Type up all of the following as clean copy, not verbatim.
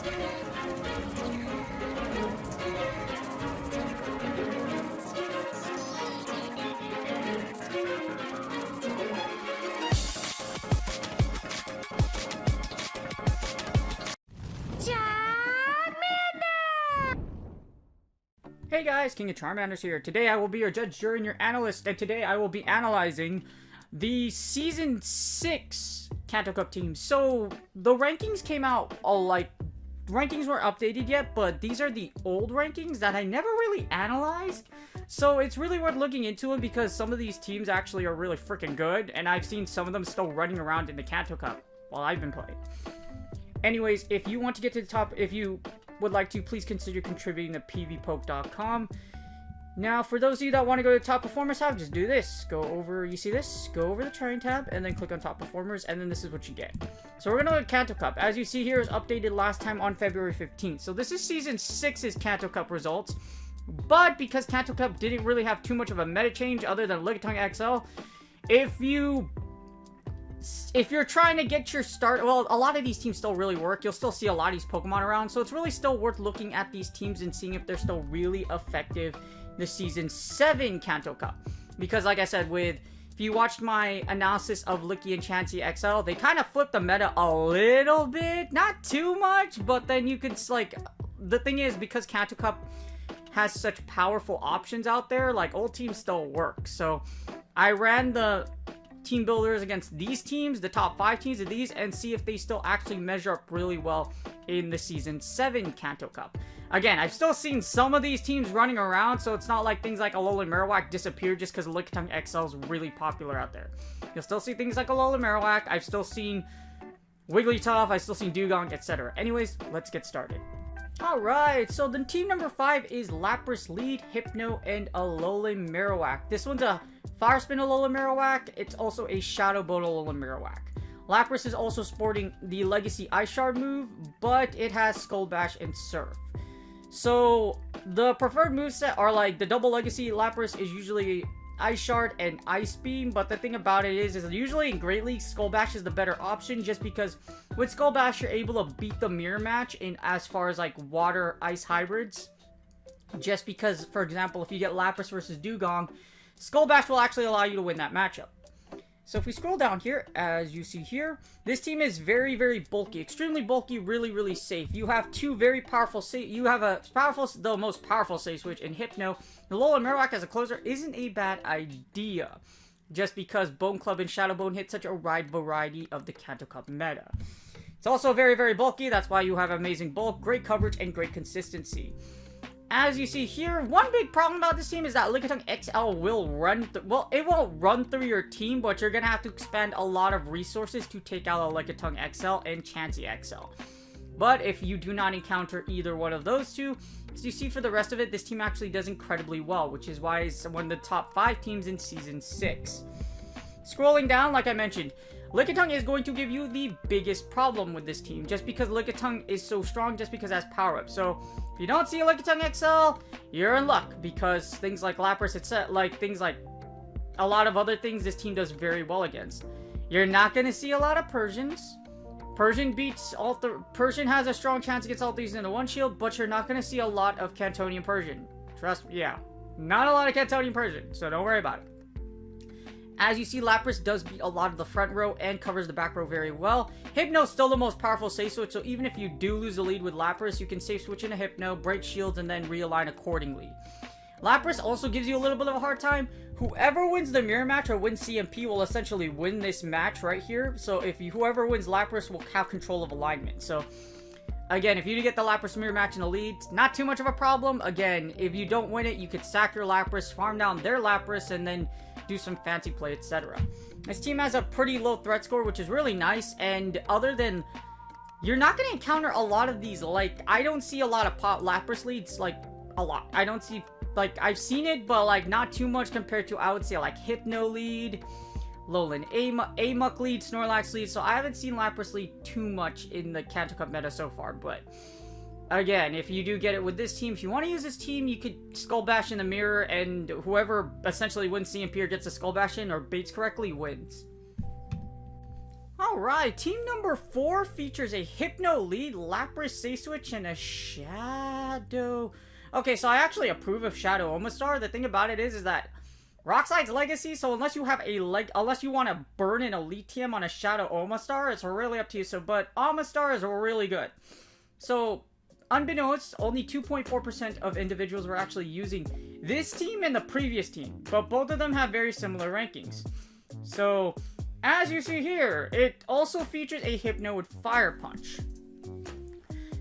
Hey guys, King of Charmanders here. Today I will be your judge, jury, and your analyst, and today I will be analyzing the Season 6 Kanto Cup teams. So, the rankings came out, rankings weren't updated yet, but these are the old rankings that I never really analyzed. So, it's really worth looking into them because some of these teams actually are really freaking good, and I've seen some of them still running around in the Kanto Cup while I've been playing. Anyways, if you want to get to the top, if you would like to, please consider contributing to pvpoke.com. Now, for those of you that want to go to the top performers tab, just do this. Go over, you see this? Go over the train tab, and then click on top performers, and then this is what you get. So we're going to look at Kanto Cup. As you see here, is updated last time on February 15th. So this is Season 6's Kanto Cup results. But because Kanto Cup didn't really have too much of a meta change other than Lickitung XL, if you're trying to get your start, well, a lot of these teams still really work. You'll still see a lot of these Pokemon around, so it's really still worth looking at these teams and seeing if they're still really effective in the Season 7 Kanto Cup. Because, like I said, if you watched my analysis of Licky and Chansey XL, they kind of flipped the meta a little bit. Not too much, but then you could, the thing is, because Kanto Cup has such powerful options out there, old teams still work. So, I ran the team builders against these teams, the top 5 teams of these, and see if they still actually measure up really well in the Season 7 Kanto Cup. Again, I've still seen some of these teams running around, so it's not like things like Alolan Marowak disappeared just because Lickitung XL is really popular out there. You'll still see things like Alolan Marowak. I've still seen Wigglytuff, I've still seen Dugong, etc. Anyways, let's get started. Alright, so the team number 5 is Lapras, Lead, Hypno, and Alolan Marowak. This one's a Fire Spin Alolan Marowak. It's also a Shadow Bone Alolan Marowak. Lapras is also sporting the Legacy Ice Shard move, but it has Skull Bash and Surf. So, the preferred moveset are the double Legacy Lapras is usually Ice Shard and Ice Beam, but the thing about it is usually in Great League, Skull Bash is the better option, just because with Skull Bash, you're able to beat the mirror match in as far as water-ice hybrids. Just because, for example, if you get Lapras versus Dugong, Skull Bash will actually allow you to win that matchup. So if we scroll down here, as you see here, this team is very, very bulky. Extremely bulky, really, really safe. You have two very powerful you have the most powerful save switch in Hypno. The Alolan Marowak as a closer isn't a bad idea, just because Bone Club and Shadow Bone hit such a wide variety of the Kanto Cup meta. It's also very, very bulky. That's why you have amazing bulk, great coverage, and great consistency. As you see here, one big problem about this team is that Lickitung XL will run, it won't run through your team, but you're going to have to expend a lot of resources to take out a Lickitung XL and Chansey XL. But if you do not encounter either one of those two, as you see for the rest of it, this team actually does incredibly well, which is why it's one of the top 5 teams in Season 6. Scrolling down, like I mentioned, Lickitung is going to give you the biggest problem with this team, just because Lickitung is so strong, just because it has power-ups. So, if you don't see a Lickitung XL, you're in luck, because things like Lapras, things like a lot of other things this team does very well against. You're not going to see a lot of Persians. Persian has a strong chance against all these in the one shield, but you're not going to see a lot of Cantonian Persian. Trust me, yeah. Not a lot of Cantonian Persian, so don't worry about it. As you see, Lapras does beat a lot of the front row and covers the back row very well. Hypno's still the most powerful safe switch, so even if you do lose the lead with Lapras, you can safe switch into Hypno, break shields, and then realign accordingly. Lapras also gives you a little bit of a hard time. Whoever wins the mirror match or wins CMP will essentially win this match right here. So whoever wins Lapras will have control of alignment. So again, if you get the Lapras mirror match in the lead, not too much of a problem. Again, if you don't win it, you could sack your Lapras, farm down their Lapras, and then do some fancy play, etc. This team has a pretty low threat score, which is really nice, and other than, you're not going to encounter a lot of these, I don't see a lot of pop Lapras leads, a lot. I don't see, I've seen it, but, not too much compared to, I would say, Hypno lead, Alolan Amok lead, Snorlax lead, so I haven't seen Lapras lead too much in the Kanto Cup meta so far, but again, if you do get it with this team, if you want to use this team, you could Skull Bash in the mirror, and whoever essentially wins CMP or gets a Skull Bash in or baits correctly wins. Alright, team number 4 features a Hypno lead, Lapras, Switch, and a Shadow. Okay, so I actually approve of Shadow Omastar. The thing about it is that Rockslide Legacy, so unless you have unless you want to burn an Elite TM on a Shadow Omastar, it's really up to you. So, but Omastar is really good. So, unbeknownst, only 2.4% of individuals were actually using this team and the previous team, but both of them have very similar rankings. So, as you see here, it also features a Hypno with Fire Punch.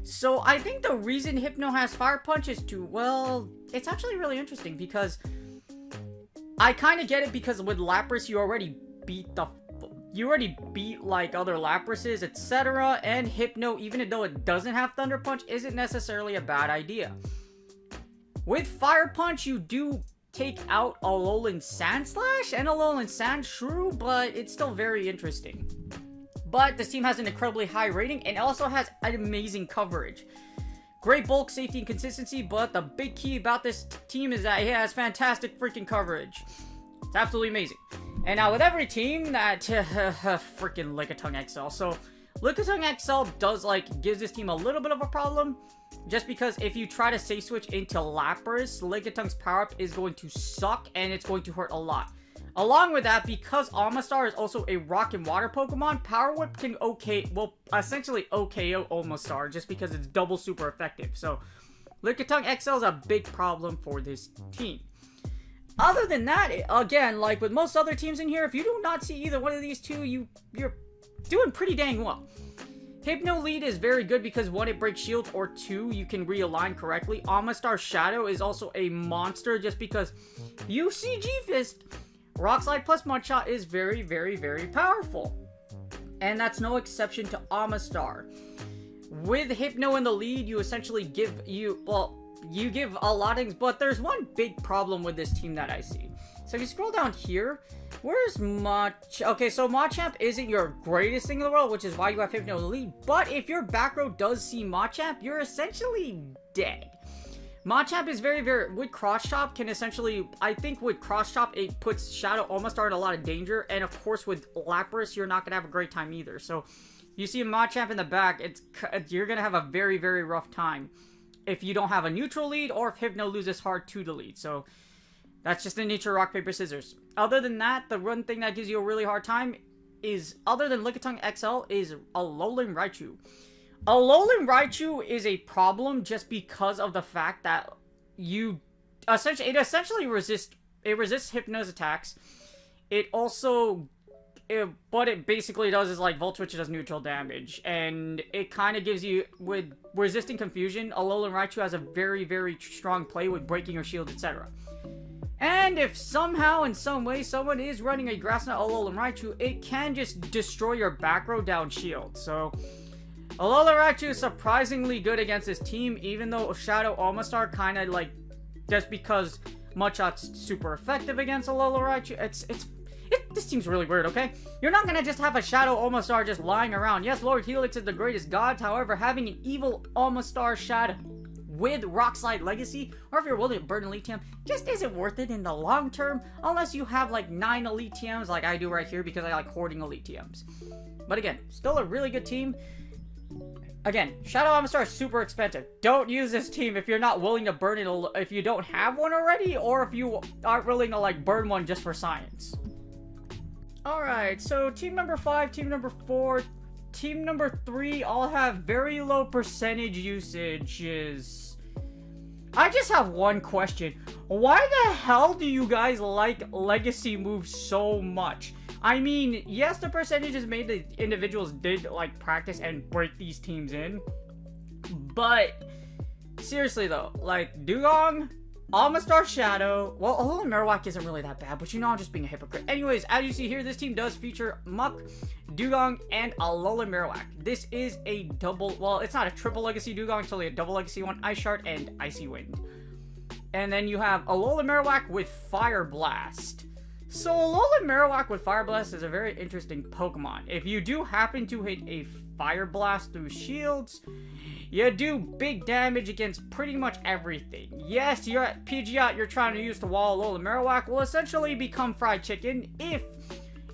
So, I think the reason Hypno has Fire Punch is well, it's actually really interesting because I kind of get it, because with Lapras, you already beat like other Laprases, etc. And Hypno, even though it doesn't have Thunder Punch, isn't necessarily a bad idea. With Fire Punch, you do take out Alolan Sandslash and Alolan Sandshrew, but it's still very interesting. But this team has an incredibly high rating and also has amazing coverage. Great bulk, safety, and consistency, but the big key about this team is that it has fantastic freaking coverage. It's absolutely amazing. And now with every team that freaking Lickitung XL. So Lickitung XL gives this team a little bit of a problem, just because if you try to safe switch into Lapras, Lickitung's power up is going to suck and it's going to hurt a lot. Along with that, because Omastar is also a rock and water Pokemon, Power Whip can essentially OKO Omastar just because it's double super effective. So, Lickitung XL is a big problem for this team. Other than that, again, like with most other teams in here, if you do not see either one of these two, you're doing pretty dang well. Hypno lead is very good because 1, it breaks shields, or 2, you can realign correctly. Omastar Shadow is also a monster just because UCG Fist, Rock Slide plus Mudshot is very, very, very powerful. And that's no exception to Omastar. With Hypno in the lead, you essentially give you give a lot of things, but there's one big problem with this team that I see. So if you scroll down here, where's okay, so Machamp isn't your greatest thing in the world, which is why you have Hypno in the lead, but if your back row does see Machamp, you're essentially dead. Machamp is very, very, with Cross Chop can essentially, I think with Cross Chop, it puts Shadow Omastar in a lot of danger, and of course with Lapras, you're not going to have a great time either. So, you see a Machamp in the back, you're going to have a very, very rough time if you don't have a neutral lead, or if Hypno loses hard to the lead. So, that's just the nature of rock, paper, scissors. Other than that, the one thing that gives you a really hard time is, other than Lickitung XL, is Alolan Raichu. Alolan Raichu is a problem just because of the fact that it essentially resists Hypno's attacks. It also, what it basically does is like Volt Switch does neutral damage, and it kind of gives you, with resisting confusion, Alolan Raichu has a very, very strong play with breaking your shield, etc. And if somehow, in some way, someone is running a Grass Knot Alolan Raichu, it can just destroy your back row down shield. So Alolan Raichu is surprisingly good against this team, even though Shadow Omastar kind of like, just because Mudshot's super effective against Alolan Raichu, this team's really weird, okay? You're not gonna just have a Shadow Omastar just lying around. Yes, Lord Helix is the greatest god, however, having an evil Omastar Shadow with Rock Slide Legacy, or if you're willing to burn Elite TM, just isn't worth it in the long term, unless you have like 9 Elite TMs like I do right here, because I like hoarding Elite TMs. But again, still a really good team. Again, Shadow Omastar is super expensive. Don't use this team if you're not willing to burn it, if you don't have one already, or if you aren't willing to like burn one just for science. Alright, so team number 5, team number 4, team number 3 all have very low percentage usages. I just have one question. Why the hell do you guys like legacy moves so much? I mean, yes, the percentages made the individuals did, like, practice and break these teams in. But, seriously, though, like, Dugong, Omastar Shadow, well, Alolan Marowak isn't really that bad, but you know I'm just being a hypocrite. Anyways, as you see here, this team does feature Muck, Dugong, and Alolan Marowak. This is a double, well, it's not a triple legacy Dugong, it's only a double legacy one, Ice Shard and Icy Wind. And then you have Alolan Marowak with Fire Blast. So Alolan Marowak with Fire Blast is a very interesting Pokemon. If you do happen to hit a Fire Blast through shields, you do big damage against pretty much everything. Yes, you're at Pidgeot you're trying to use to wall Alolan Marowak will essentially become fried chicken if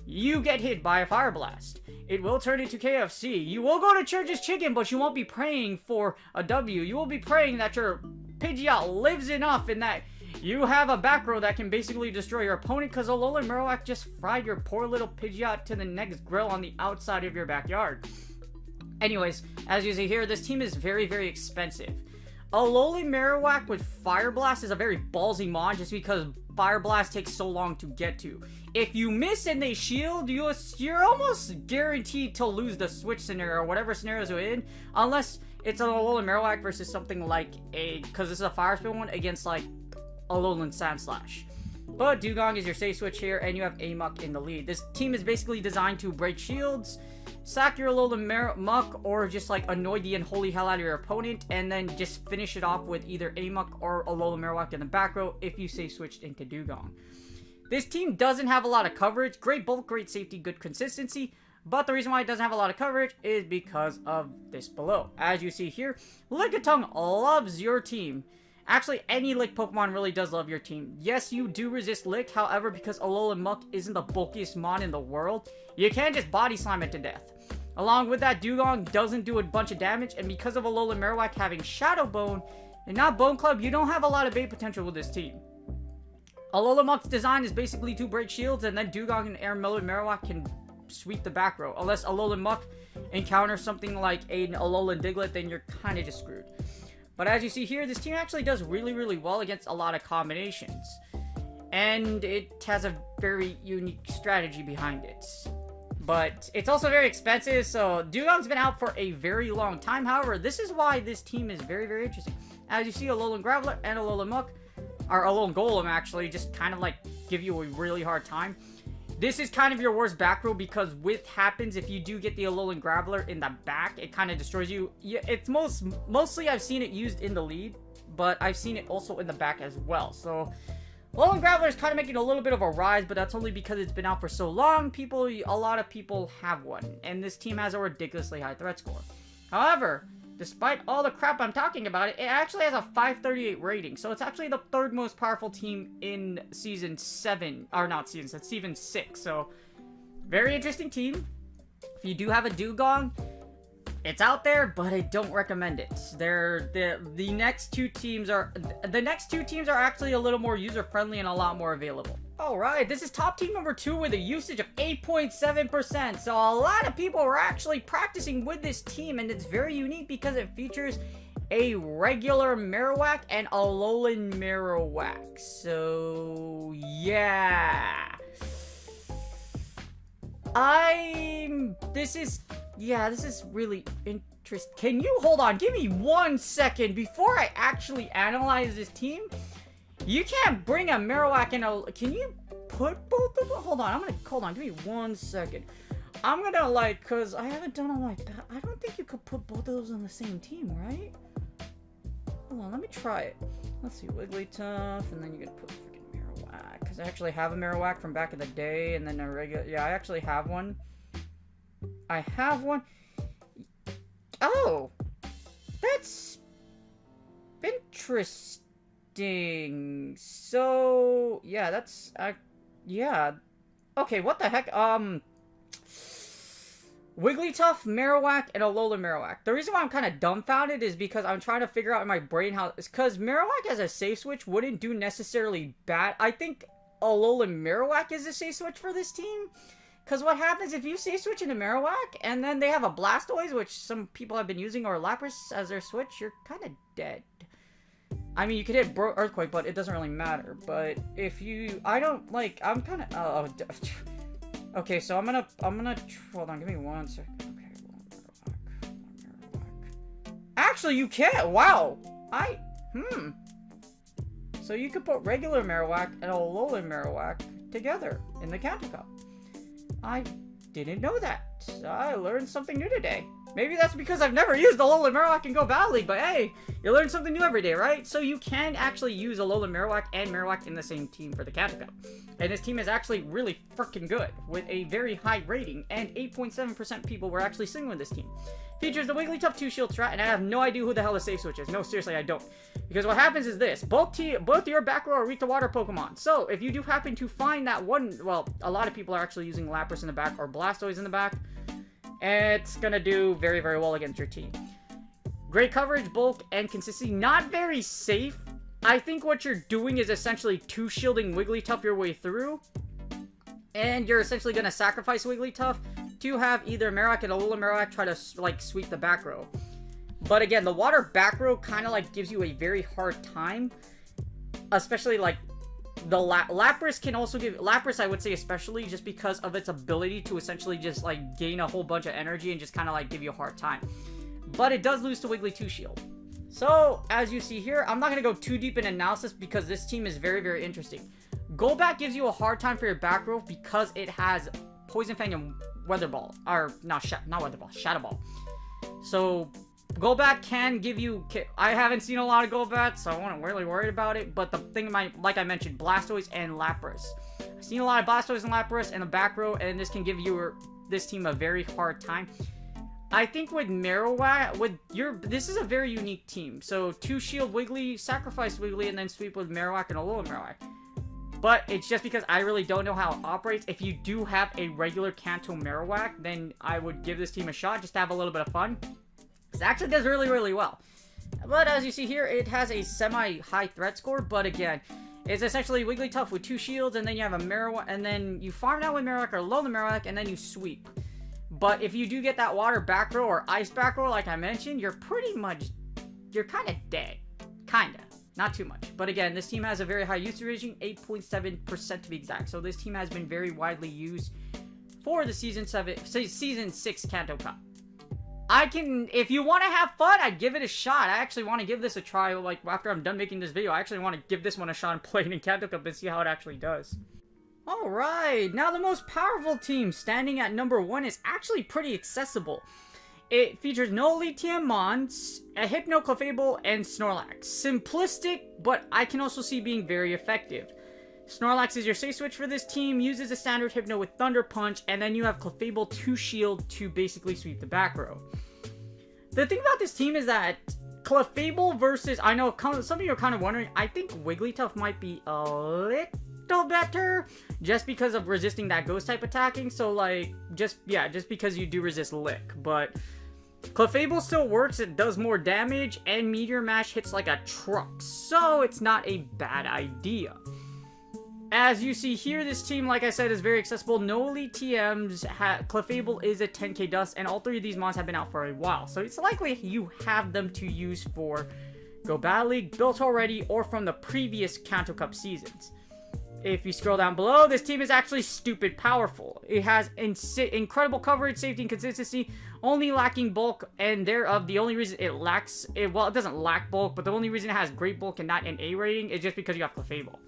you get hit by a Fire Blast. it will turn into KFC. You will go to Church's Chicken, but you won't be praying for a W. You will be praying that your Pidgeot lives enough and that you have a back row that can basically destroy your opponent, because Alolan Marowak just fried your poor little Pidgeot to the next grill on the outside of your backyard. Anyways, as you see here, this team is very, very expensive. Alolan Marowak with Fire Blast is a very ballsy mod just because Fire Blast takes so long to get to. If you miss and they shield, you're almost guaranteed to lose the switch scenario or whatever scenarios you're in, unless it's an Alolan Marowak versus something like because this is a Fire Spin one, against like Alolan Sandslash. But Dewgong is your safe switch here, and you have Amok in the lead. This team is basically designed to break shields, sack your Alolan Muck, or just like annoy the unholy hell out of your opponent, and then just finish it off with either Amok or Alolan Marowak in the back row if you safe switched into Dewgong. This team doesn't have a lot of coverage. Great bulk, great safety, good consistency. But the reason why it doesn't have a lot of coverage is because of this below. As you see here, Lickitung loves your team. Actually, any Lick Pokemon really does love your team. Yes, you do resist Lick, however, because Alolan Muck isn't the bulkiest mon in the world, you can't just body slam it to death. Along with that, Dewgong doesn't do a bunch of damage, and because of Alolan Marowak having Shadow Bone and not Bone Club, you don't have a lot of bait potential with this team. Alolan Muck's design is basically to break shields, and then Dewgong and Alolan Marowak can sweep the back row. Unless Alolan Muck encounters something like an Alolan Diglett, then you're kind of just screwed. But as you see here, this team actually does really, really well against a lot of combinations. And it has a very unique strategy behind it. But it's also very expensive, so Dewgong's been out for a very long time. However, this is why this team is very, very interesting. As you see, Alolan Graveler and Alolan Muck, or Alolan Golem actually, just kind of like give you a really hard time. This is kind of your worst back row because with happens, if you do get the Alolan Graveler in the back, it kind of destroys you. Yeah, it's mostly I've seen it used in the lead, but I've seen it also in the back as well. So Alolan Graveler is kind of making a little bit of a rise, but that's only because it's been out for so long. A lot of people have one, and this team has a ridiculously high threat score. However, despite all the crap I'm talking about, it actually has a 538 rating, so it's actually the third most powerful team in Season 7, or not Season 7, Season 6, so very interesting team. If you do have a Dewgong, it's out there, but I don't recommend it. The next two teams are actually a little more user-friendly and a lot more available. Alright, this is top team number 2 with a usage of 8.7%. So a lot of people were actually practicing with this team, and it's very unique because it features a regular Marowak and a Alolan Marowak. So yeah. This is really interesting. Can you hold on? Give me 1 second before I actually analyze this team. You can't bring a Marowak and a... Can you put both of them? Hold on, give me 1 second. I'm gonna, because I haven't done it like that. I don't think you could put both of those on the same team, right? Hold on, let me try it. Let's see, Wigglytuff, and then you can put freaking Marowak. Because I actually have a Marowak from back in the day, and then a regular... Yeah, I actually have one. I have one. Oh! That's... interesting. So, yeah, that's, yeah. Okay, what the heck? Wigglytuff, Marowak, and Alolan Marowak. The reason why I'm kind of dumbfounded is because I'm trying to figure out in my brain how, because Marowak as a safe switch wouldn't do necessarily bad. I think Alolan Marowak is a safe switch for this team. Because what happens if you safe switch into Marowak, and then they have a Blastoise, which some people have been using, or Lapras as their switch, you're kind of dead. I mean, you could hit Earthquake, but it doesn't really matter. But if you... I'm kind of... okay, so I'm gonna... Hold on, give me 1 second. Okay, Marowak. Actually, you can't! Wow! So you could put regular Marowak and Alolan Marowak together in the Kanto Cup. I didn't know that. I learned something new today. Maybe that's because I've never used Alolan Marowak in Go Battle League, but hey, you learn something new every day, right? So you can actually use Alolan Marowak and Marowak in the same team for the Kanto Cup. And this team is actually really freaking good, with a very high rating, and 8.7% people were actually singing with this team. Features the Wigglytuff 2-shield strat, and I have no idea who the hell the safe switch is. No, seriously, I don't. Because what happens is this. Both your back row are weak to water Pokemon. So, if you do happen to find that one... Well, a lot of people are actually using Lapras in the back or Blastoise in the back. it's gonna do very, very well against your team. Great coverage, bulk, and consistency. Not very safe. I think what you're doing is essentially 2-shielding Wigglytuff your way through. And you're essentially gonna sacrifice Wigglytuff to have either Marowak and Alola Marowak try to, like, sweep the back row. But again, the water back row kind of, like, gives you a very hard time. Especially, like, the Lapras can also give... Lapras, I would say, especially just because of its ability to essentially just, like, gain a whole bunch of energy and just kind of, like, give you a hard time. But it does lose to Wiggly 2-Shield. So, as you see here, I'm not going to go too deep in analysis because this team is very, very interesting. Golbat gives you a hard time for your back row because it has Poison Fang and Weather Ball. Or, not Weather Ball, Shadow Ball. So... Golbat can give you... I haven't seen a lot of Golbats, so I wasn't really worried about it. But the thing, like I mentioned, Blastoise and Lapras. I've seen a lot of Blastoise and Lapras in the back row, and this can give this team a very hard time. I think with Marowak, this is a very unique team. So 2-shield Wiggly, sacrifice Wiggly, and then sweep with Marowak and Alola Marowak. But it's just because I really don't know how it operates. If you do have a regular Kanto Marowak, then I would give this team a shot just to have a little bit of fun. It actually does really, really well. But as you see here, it has a semi-high threat score. But again, it's essentially Wigglytuff with 2 shields, and then you have a Marowak, and then you farm out with Marowak or Alola Marowak, and then you sweep. But if you do get that water back row or ice back row, like I mentioned, you're kind of dead. Kinda. Not too much. But again, this team has a very high usage rating, 8.7% to be exact. So this team has been very widely used for the Season 6 Kanto Cup. If you want to have fun, I'd give it a shot. I actually want to give this a try, like, after I'm done making this video. I actually want to give this one a shot and play it in Kanto Cup and see how it actually does. Alright, now the most powerful team standing at number 1 is actually pretty accessible. It features no Elite TM Mons, a Hypno, Clefable, and Snorlax. Simplistic, but I can also see being very effective. Snorlax is your safe switch for this team, uses a standard Hypno with Thunder Punch, and then you have Clefable 2-shield to basically sweep the back row. The thing about this team is that Clefable versus... I know some of you are kind of wondering, I think Wigglytuff might be a little better, just because of resisting that ghost type attacking, so like, just because you do resist Lick, but... Clefable still works, it does more damage, and Meteor Mash hits like a truck, so it's not a bad idea. As you see here, this team, like I said, is very accessible. No Elite TMs. Clefable is a 10k dust, and all 3 of these mons have been out for a while. So it's likely you have them to use for Go Battle League, built already, or from the previous Kanto Cup seasons. If you scroll down below, this team is actually stupid powerful. It has incredible coverage, safety, and consistency, only lacking bulk, and thereof, the only reason it lacks... well, it doesn't lack bulk, but the only reason it has great bulk and not an A rating is just because you have Clefable.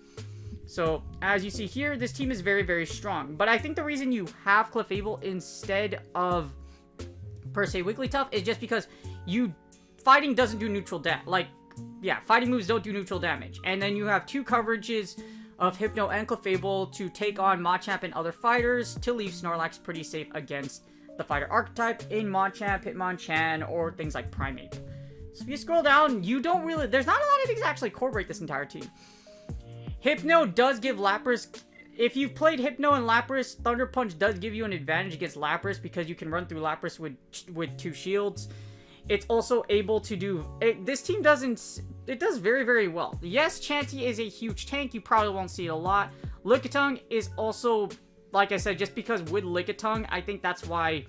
So, as you see here, this team is very, very strong. But I think the reason you have Clefable instead of, per se, Wigglytuff is just because fighting doesn't do neutral damage. Like, yeah, fighting moves don't do neutral damage. And then you have 2 coverages of Hypno and Clefable to take on Machamp and other fighters to leave Snorlax pretty safe against the fighter archetype in Machamp, Hitmonchan, or things like Primeape. So if you scroll down, there's not a lot of things that actually incorporate this entire team. Hypno does give Lapras... If you've played Hypno and Lapras, Thunder Punch does give you an advantage against Lapras because you can run through Lapras with 2 shields. It's also able to do... this team doesn't... It does very, very well. Yes, Chansey is a huge tank. You probably won't see it a lot. Lickitung is also... Like I said, just because with Lickitung, I think that's why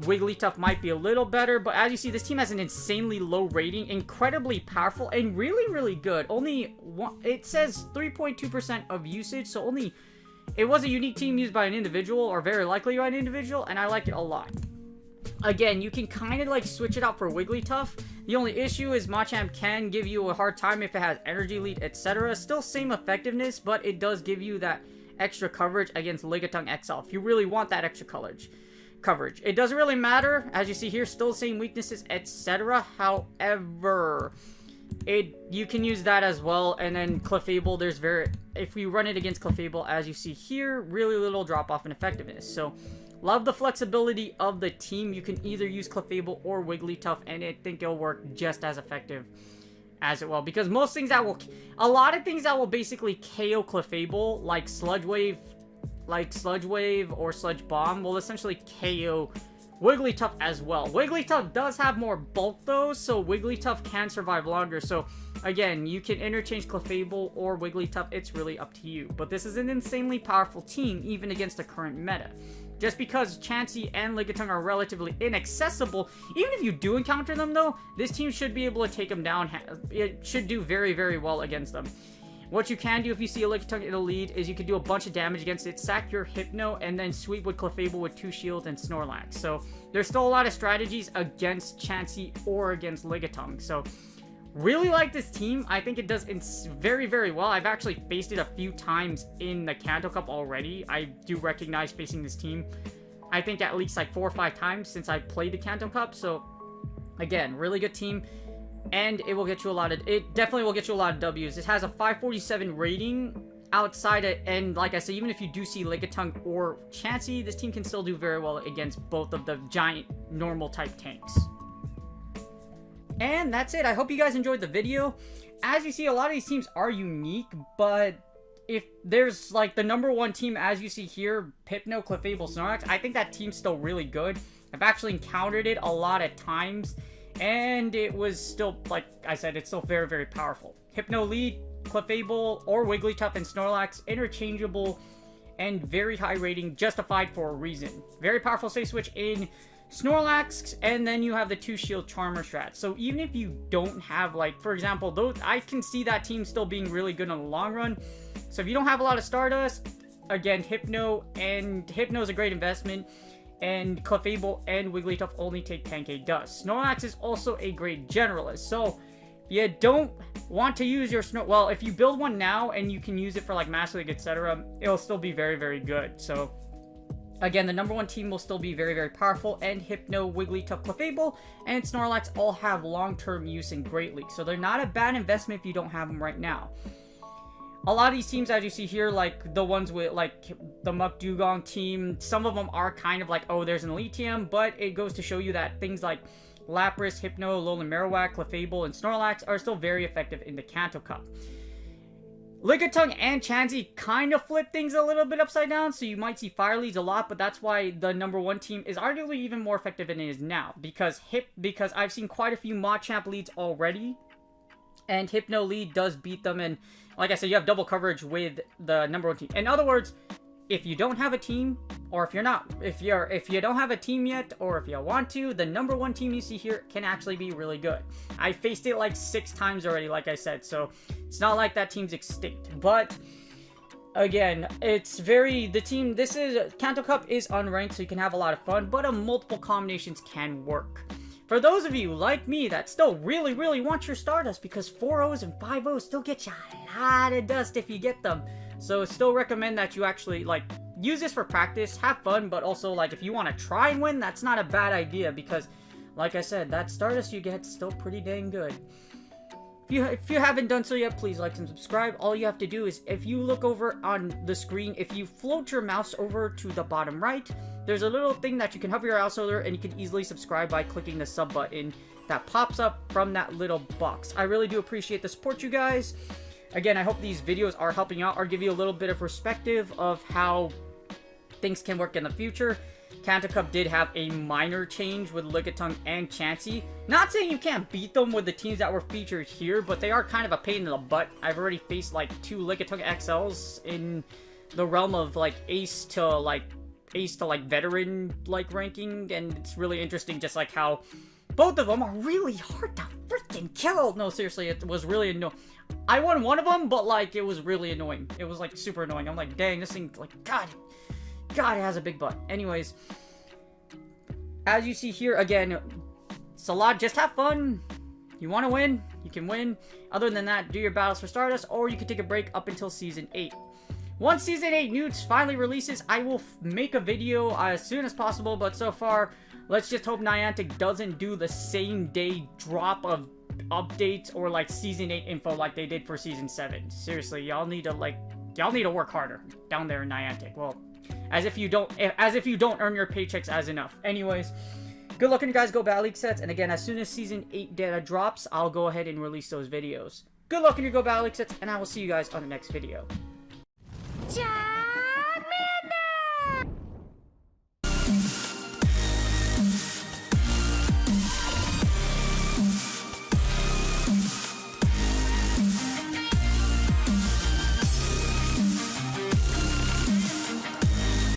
Wigglytuff might be a little better. But as you see, this team has an insanely low rating, incredibly powerful, and really, really good. It says 3.2% of usage, so it was a unique team used by an individual, or very likely by an individual, and I like it a lot. Again, you can kind of like switch it out for Wigglytuff. The only issue is Machamp can give you a hard time if it has Energy Lead, etc. Still same effectiveness, but it does give you that extra coverage against Lickitung XL if you really want that extra coverage. It doesn't really matter, as you see here, still the same weaknesses, etc. However, you can use that as well. And then Clefable, if we run it against Clefable, as you see here, really little drop off in effectiveness. So love the flexibility of the team. You can either use Clefable or Wigglytuff, and I think it'll work just as effective as it will. Because a lot of things that will basically KO Clefable, like Sludge Wave or Sludge Bomb, will essentially KO Wigglytuff as well. Wigglytuff does have more bulk though, so Wigglytuff can survive longer. So again, you can interchange Clefable or Wigglytuff. It's really up to you. But this is an insanely powerful team even against the current meta. Just because Chansey and Lickitung are relatively inaccessible, even if you do encounter them though, this team should be able to take them down. It should do very, very well against them. What you can do if you see a Lickitung in a lead is you can do a bunch of damage against it, sack your Hypno, and then sweep with Clefable with 2 shields and Snorlax. So there's still a lot of strategies against Chansey or against Lickitung. So really like this team. I think it does very, very well. I've actually faced it a few times in the Kanto Cup already. I do recognize facing this team, I think at least like 4 or 5 times since I played the Kanto Cup. So again, really good team. And it will get you a lot of, it definitely will get you a lot of W's. It has a 547 rating outside it, and like I said, even if you do see Lickitung or Chansey, this team can still do very well against both of the giant normal type tanks. And that's it. I hope you guys enjoyed the video. As you see, a lot of these teams are unique, but if there's like the #1 team, as you see here, Hypno, Clefable, Snorlax, I think that team's still really good. I've actually encountered it a lot of times, and it was still, like I said, it's still very, very powerful. Hypno lead, Clefable or Wigglytuff and Snorlax, interchangeable and very high rating, justified for a reason. Very powerful safe switch in Snorlax, and then you have the 2 shield Charmer strat. So even if you don't have, like, for example, those, I can see that team still being really good in the long run. So if you don't have a lot of Stardust, again, Hypno is a great investment. And Clefable and Wigglytuff only take 10k dust. Snorlax is also a great generalist. So, if you don't want to use your well, if you build one now and you can use it for like Master League, etc., it'll still be very, very good. So, again, the #1 team will still be very, very powerful. And Hypno, Wigglytuff, Clefable, and Snorlax all have long-term use in Great League. So, they're not a bad investment if you don't have them right now. A lot of these teams, as you see here, like the ones with like the Muk Dugong team, some of them are kind of like, oh, there's an elite team, but it goes to show you that things like Lapras, Hypno, Alolan Marowak, Clefable, and Snorlax are still very effective in the Kanto Cup. Lickitung and Chansey kind of flip things a little bit upside down, so you might see fire leads a lot, but that's why the #1 team is arguably even more effective than it is now, because I've seen quite a few Machamp leads already, and Hypno lead does beat them, and like I said, you have double coverage with the #1 team. In other words, if you don't have a team, or if you don't have a team yet, or if you want to, the #1 team you see here can actually be really good. I faced it like 6 times already, like I said, so it's not like that team's extinct. But again, this Kanto Cup is unranked, so you can have a lot of fun, but multiple combinations can work. For those of you like me that still really, really want your Stardust, because 4-0s and 5-0s still get you a lot of dust if you get them. So still recommend that you actually, like, use this for practice, have fun, but also, like, if you want to try and win, that's not a bad idea, because, like I said, that Stardust you get is still pretty dang good. If you haven't done so yet, please like and subscribe. All you have to do is, if you look over on the screen, if you float your mouse over to the bottom right, there's a little thing that you can hover your mouse over, and you can easily subscribe by clicking the sub button that pops up from that little box. I really do appreciate the support, you guys. Again, I hope these videos are helping out or give you a little bit of perspective of how things can work in the future. Kanto Cup did have a minor change with Lickitung and Chansey. Not saying you can't beat them with the teams that were featured here, but they are kind of a pain in the butt. I've already faced like 2 Lickitung XLs in the realm of like ace to veteran like ranking, and it's really interesting just like how both of them are really hard to freaking kill. No, seriously, it was really annoying. I won one of them, but like it was really annoying. It was like super annoying. I'm like, dang, this thing, like, God, it has a big butt. Anyways, as you see here, again, it's a lot. Just have fun. You want to win, you can win. Other than that, do your battles for Stardust, or you can take a break up until Season 8. Once Season 8 news finally releases, I will make a video as soon as possible, but so far, let's just hope Niantic doesn't do the same day drop of updates or like Season 8 info like they did for Season 7. Seriously, y'all need to work harder down there in Niantic. Well, as if you don't earn your paychecks as enough. Anyways, good luck on you guys, go Battle League sets, and again, as soon as Season 8 data drops, I'll go ahead and release those videos. Good luck on your Go Battle League sets, and I will see you guys on the next video. Ciao!